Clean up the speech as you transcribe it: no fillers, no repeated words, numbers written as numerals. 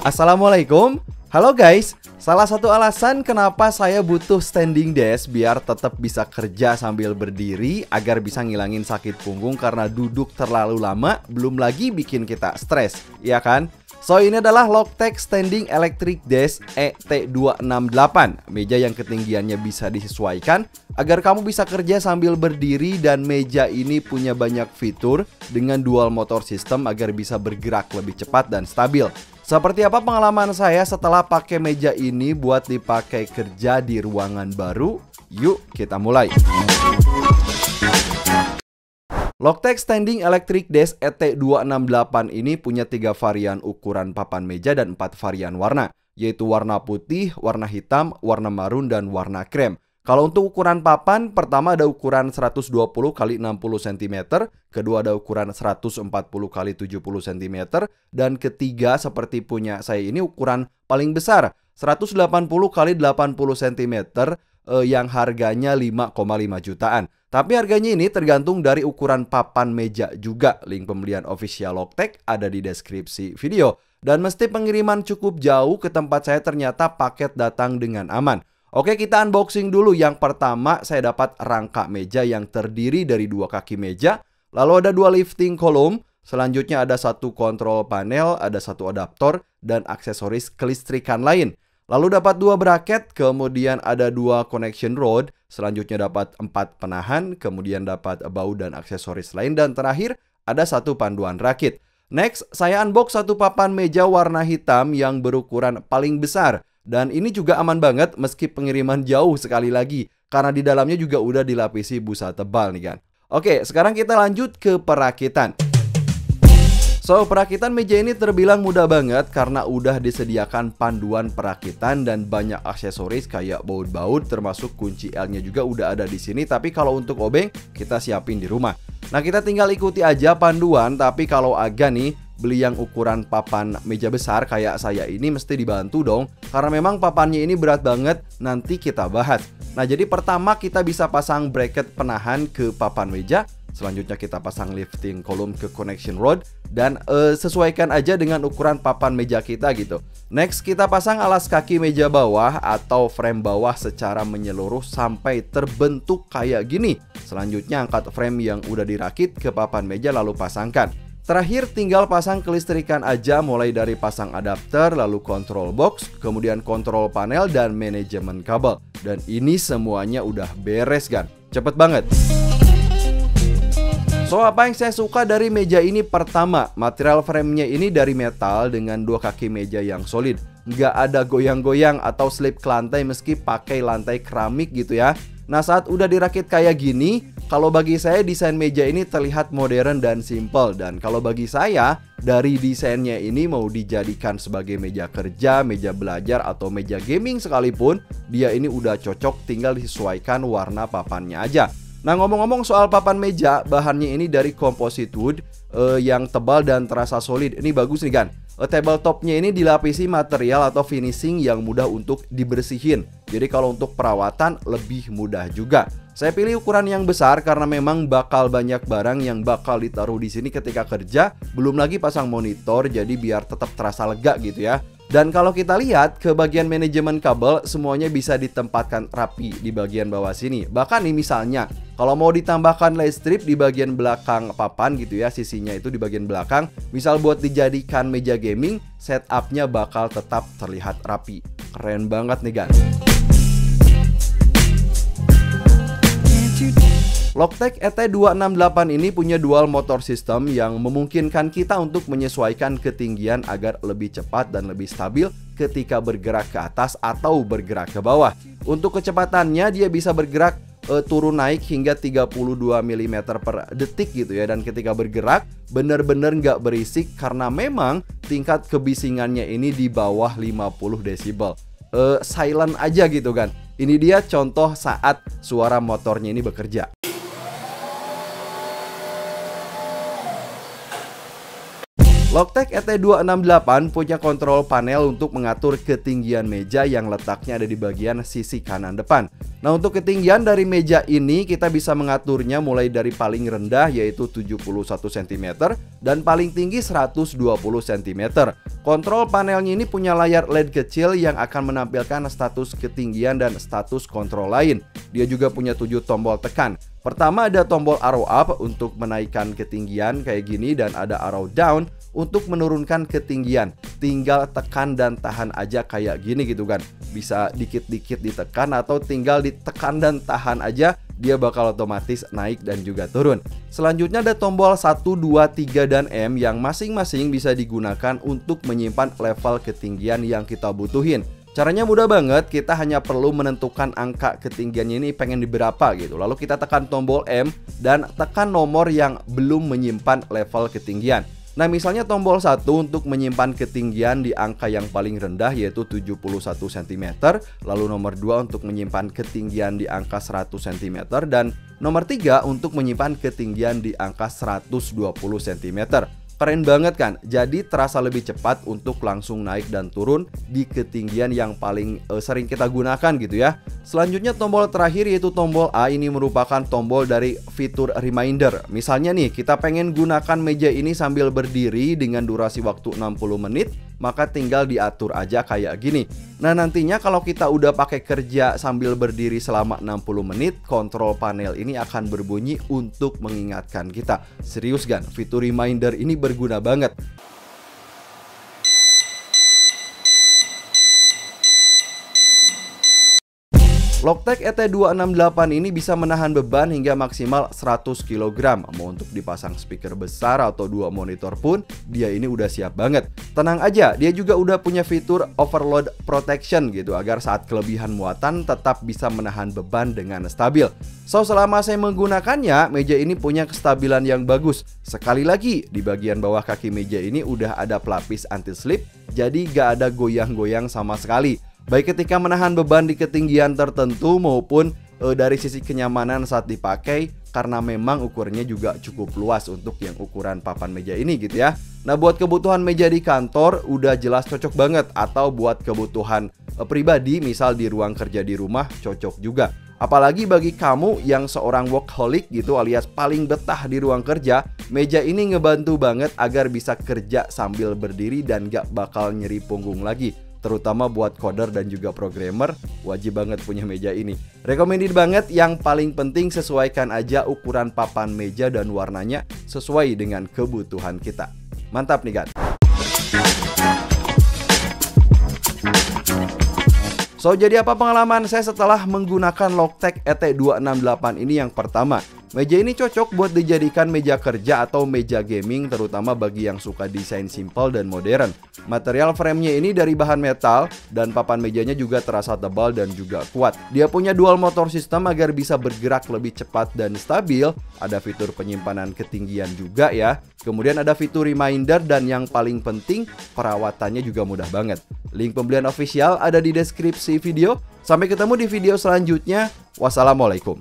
Assalamualaikum. Halo guys, salah satu alasan kenapa saya butuh standing desk biar tetap bisa kerja sambil berdiri agar bisa ngilangin sakit punggung karena duduk terlalu lama, belum lagi bikin kita stres, ya kan? So, ini adalah Logitech Standing Electric Desk ET268, meja yang ketinggiannya bisa disesuaikan agar kamu bisa kerja sambil berdiri, dan meja ini punya banyak fitur dengan dual motor system agar bisa bergerak lebih cepat dan stabil. Seperti apa pengalaman saya setelah pakai meja ini buat dipakai kerja di ruangan baru? Yuk kita mulai. Logitech Standing Electric Desk ET268 ini punya 3 varian ukuran papan meja dan 4 varian warna, yaitu warna putih, warna hitam, warna marun, dan warna krem. Kalau untuk ukuran papan, pertama ada ukuran 120 x 60 cm, kedua ada ukuran 140 x 70 cm, dan ketiga seperti punya saya ini ukuran paling besar 180 x 80 cm yang harganya 5,5 jutaan. Tapi harganya ini tergantung dari ukuran papan meja juga. Link pembelian official Logitech ada di deskripsi video. Dan mesti pengiriman cukup jauh ke tempat saya, ternyata paket datang dengan aman. Oke, kita unboxing dulu. Yang pertama saya dapat rangka meja yang terdiri dari 2 kaki meja. Lalu ada 2 lifting column. Selanjutnya ada 1 kontrol panel, ada 1 adaptor, dan aksesoris kelistrikan lain. Lalu dapat 2 bracket, kemudian ada 2 connection rod, selanjutnya dapat 4 penahan, kemudian dapat baut dan aksesoris lain, dan terakhir ada 1 panduan rakit. Next, saya unbox 1 papan meja warna hitam yang berukuran paling besar. Dan ini juga aman banget meski pengiriman jauh sekali lagi, karena di dalamnya juga udah dilapisi busa tebal nih kan. Oke, sekarang kita lanjut ke perakitan. So, perakitan meja ini terbilang mudah banget karena udah disediakan panduan perakitan dan banyak aksesoris kayak baut-baut, termasuk kunci L-nya juga udah ada di sini. Tapi kalau untuk obeng kita siapin di rumah. Nah, kita tinggal ikuti aja panduan. Tapi kalau agak nih beli yang ukuran papan meja besar kayak saya ini mesti dibantu dong, karena memang papannya ini berat banget. Nanti kita bahas. Nah, jadi pertama kita bisa pasang bracket penahan ke papan meja. Selanjutnya kita pasang lifting column ke connection rod, dan sesuaikan aja dengan ukuran papan meja kita gitu. Next, kita pasang alas kaki meja bawah atau frame bawah secara menyeluruh sampai terbentuk kayak gini. Selanjutnya angkat frame yang udah dirakit ke papan meja lalu pasangkan. Terakhir tinggal pasang kelistrikan aja, mulai dari pasang adapter, lalu control box, kemudian control panel, dan manajemen kabel. Dan ini semuanya udah beres kan? Cepet banget. So, apa yang saya suka dari meja ini? Pertama, material framenya ini dari metal dengan 2 kaki meja yang solid. Nggak ada goyang-goyang atau slip ke lantai meski pakai lantai keramik gitu ya. Nah, saat udah dirakit kayak gini, kalau bagi saya desain meja ini terlihat modern dan simple. Dan kalau bagi saya, dari desainnya ini mau dijadikan sebagai meja kerja, meja belajar, atau meja gaming sekalipun, dia ini udah cocok, tinggal disesuaikan warna papannya aja. Nah, ngomong-ngomong soal papan meja, bahannya ini dari composite wood yang tebal dan terasa solid. Ini bagus nih kan. Tabletopnya ini dilapisi material atau finishing yang mudah untuk dibersihin. Jadi kalau untuk perawatan lebih mudah juga. Saya pilih ukuran yang besar karena memang bakal banyak barang yang bakal ditaruh di sini ketika kerja. Belum lagi pasang monitor, jadi biar tetap terasa lega gitu ya. Dan kalau kita lihat ke bagian manajemen kabel, semuanya bisa ditempatkan rapi di bagian bawah sini. Bahkan nih misalnya, kalau mau ditambahkan LED strip di bagian belakang papan gitu ya, sisinya itu di bagian belakang, misal buat dijadikan meja gaming, setupnya bakal tetap terlihat rapi. Keren banget nih guys. Logitech ET268 ini punya dual motor system yang memungkinkan kita untuk menyesuaikan ketinggian agar lebih cepat dan lebih stabil ketika bergerak ke atas atau bergerak ke bawah. Untuk kecepatannya dia bisa bergerak turun naik hingga 32 mm per detik gitu ya. Dan ketika bergerak bener-bener nggak berisik karena memang tingkat kebisingannya ini di bawah 50 desibel. Silent aja gitu kan. Ini dia contoh saat suara motornya ini bekerja. Logitech ET268 punya kontrol panel untuk mengatur ketinggian meja yang letaknya ada di bagian sisi kanan depan. Nah, untuk ketinggian dari meja ini kita bisa mengaturnya mulai dari paling rendah yaitu 71 cm dan paling tinggi 120 cm. Kontrol panelnya ini punya layar LED kecil yang akan menampilkan status ketinggian dan status kontrol lain. Dia juga punya 7 tombol tekan. Pertama ada tombol arrow up untuk menaikkan ketinggian kayak gini dan ada arrow down untuk menurunkan ketinggian. Tinggal tekan dan tahan aja kayak gini gitu kan. Bisa dikit-dikit ditekan atau tinggal ditekan dan tahan aja, dia bakal otomatis naik dan juga turun. Selanjutnya ada tombol 1, 2, 3 dan M yang masing-masing bisa digunakan untuk menyimpan level ketinggian yang kita butuhin. Caranya mudah banget, kita hanya perlu menentukan angka ketinggiannya ini pengen di berapa gitu. Lalu kita tekan tombol M dan tekan nomor yang belum menyimpan level ketinggian. Nah, misalnya tombol 1 untuk menyimpan ketinggian di angka yang paling rendah yaitu 71 cm, lalu nomor 2 untuk menyimpan ketinggian di angka 100 cm dan nomor 3 untuk menyimpan ketinggian di angka 120 cm. Keren banget kan? Jadi terasa lebih cepat untuk langsung naik dan turun di ketinggian yang paling sering kita gunakan gitu ya. Selanjutnya tombol terakhir yaitu tombol A, ini merupakan tombol dari fitur reminder. Misalnya nih, kita pengen gunakan meja ini sambil berdiri dengan durasi waktu 60 menit, maka tinggal diatur aja kayak gini. Nah, nantinya kalau kita udah pakai kerja sambil berdiri selama 60 menit, kontrol panel ini akan berbunyi untuk mengingatkan kita. Serius kan? Fitur reminder ini berguna banget. Logitech ET268 ini bisa menahan beban hingga maksimal 100 kg. Mau untuk dipasang speaker besar atau 2 monitor pun, dia ini udah siap banget. Tenang aja, dia juga udah punya fitur overload protection gitu, agar saat kelebihan muatan tetap bisa menahan beban dengan stabil. So, selama saya menggunakannya, meja ini punya kestabilan yang bagus. Sekali lagi, di bagian bawah kaki meja ini udah ada pelapis anti-slip, jadi gak ada goyang-goyang sama sekali. Baik ketika menahan beban di ketinggian tertentu maupun dari sisi kenyamanan saat dipakai, karena memang ukurannya juga cukup luas untuk yang ukuran papan meja ini gitu ya. Nah, buat kebutuhan meja di kantor udah jelas cocok banget, atau buat kebutuhan pribadi misal di ruang kerja di rumah cocok juga. Apalagi bagi kamu yang seorang workaholic gitu alias paling betah di ruang kerja, meja ini ngebantu banget agar bisa kerja sambil berdiri dan gak bakal nyeri punggung lagi. Terutama buat coder dan juga programmer, wajib banget punya meja ini. Recommended banget, yang paling penting sesuaikan aja ukuran papan meja dan warnanya sesuai dengan kebutuhan kita. Mantap nih kan? So, jadi apa pengalaman saya setelah menggunakan Logitech ET268 ini? Yang pertama, meja ini cocok buat dijadikan meja kerja atau meja gaming, terutama bagi yang suka desain simple dan modern. Material framenya ini dari bahan metal dan papan mejanya juga terasa tebal dan juga kuat. Dia punya dual motor system agar bisa bergerak lebih cepat dan stabil. Ada fitur penyimpanan ketinggian juga ya. Kemudian ada fitur reminder dan yang paling penting, perawatannya juga mudah banget. Link pembelian official ada di deskripsi video. Sampai ketemu di video selanjutnya. Wassalamualaikum.